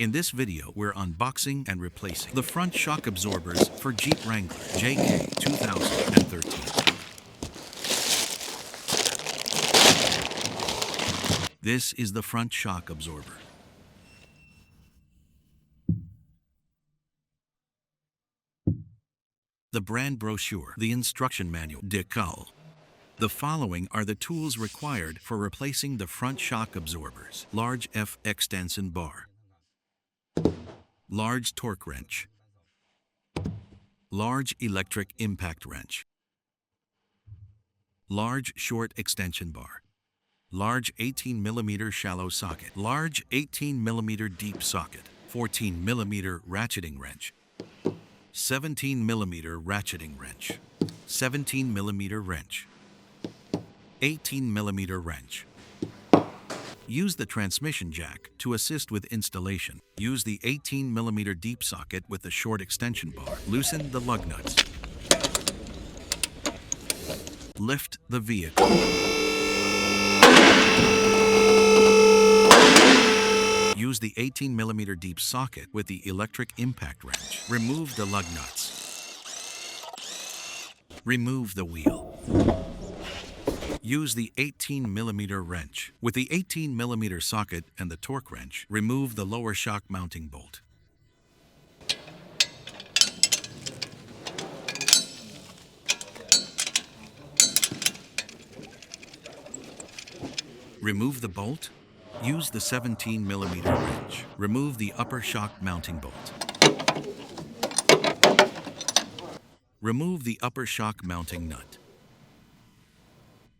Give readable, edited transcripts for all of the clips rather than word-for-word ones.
In this video, we're unboxing and replacing the front shock absorbers for Jeep Wrangler JK 2013. This is the front shock absorber. The brand brochure, the instruction manual, decal. The following are the tools required for replacing the front shock absorbers. Large F extension bar. Large torque wrench. Large electric impact wrench. Large short extension bar. Large 18mm shallow socket. Large 18mm deep socket. 14mm ratcheting wrench. 17mm ratcheting wrench. 17mm wrench. 18mm wrench. Use the transmission jack to assist with installation. Use the 18mm deep socket with the short extension bar. Loosen the lug nuts. Lift the vehicle. Use the 18mm deep socket with the electric impact wrench. Remove the lug nuts. Remove the wheel. Use the 18mm wrench. With the 18mm socket and the torque wrench, remove the lower shock mounting bolt. Remove the bolt. Use the 17mm wrench. Remove the upper shock mounting bolt. Remove the upper shock mounting nut.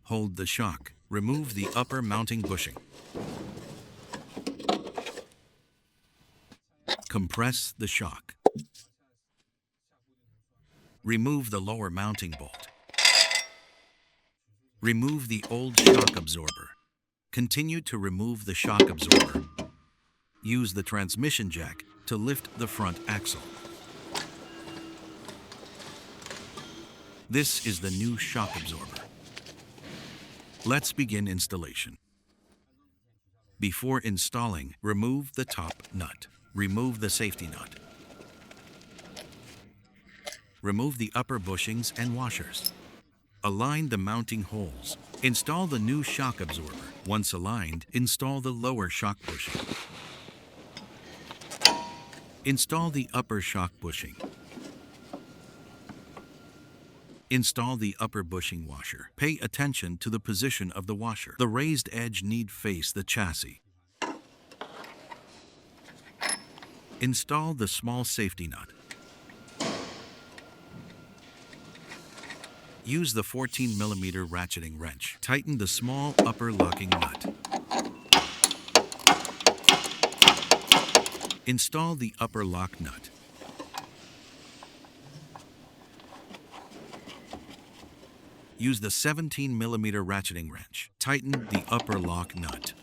Hold the shock. Remove the upper mounting bushing. Compress the shock. Remove the lower mounting bolt. Remove the old shock absorber. Continue to remove the shock absorber. Use the transmission jack to lift the front axle. This is the new shock absorber. Let's begin installation. Before installing, remove the top nut. Remove the safety nut. Remove the upper bushings and washers. Align the mounting holes. Install the new shock absorber. Once aligned, install the lower shock bushing. Install the upper shock bushing. Install the upper bushing washer. Pay attention to the position of the washer. The raised edge need face the chassis. Install the small safety nut. Use the 14mm ratcheting wrench. Tighten the small upper locking nut. Install the upper lock nut. Use the 17mm ratcheting wrench. Tighten the upper lock nut.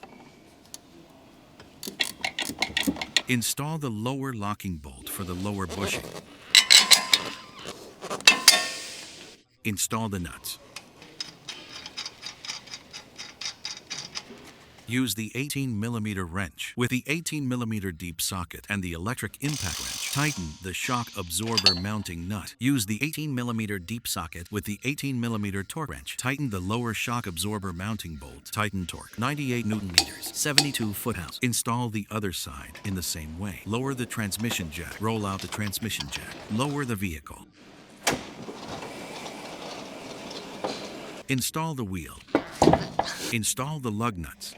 Install the lower locking bolt for the lower bushing. Install the nuts. Use the 18mm wrench with the 18mm deep socket and the electric impact wrench. Tighten the shock absorber mounting nut. Use the 18mm deep socket with the 18mm torque wrench. Tighten the lower shock absorber mounting bolt. Tighten torque 98 Newton meters, 72 foot-pounds. Install the other side in the same way. Lower the transmission jack. Roll out the transmission jack. Lower the vehicle. Install the wheel. Install the lug nuts.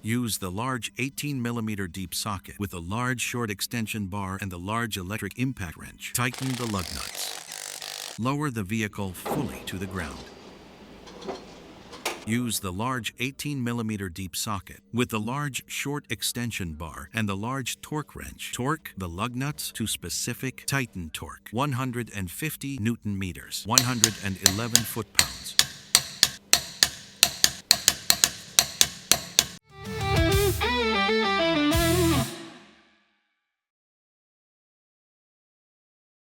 Use the large 18mm deep socket with a large short extension bar and the large electric impact wrench. Tighten the lug nuts. Lower the vehicle fully to the ground. Use the large 18mm deep socket with the large short extension bar and the large torque wrench. Torque the lug nuts to specific tighten torque. 150 Newton meters, 111 foot-pounds.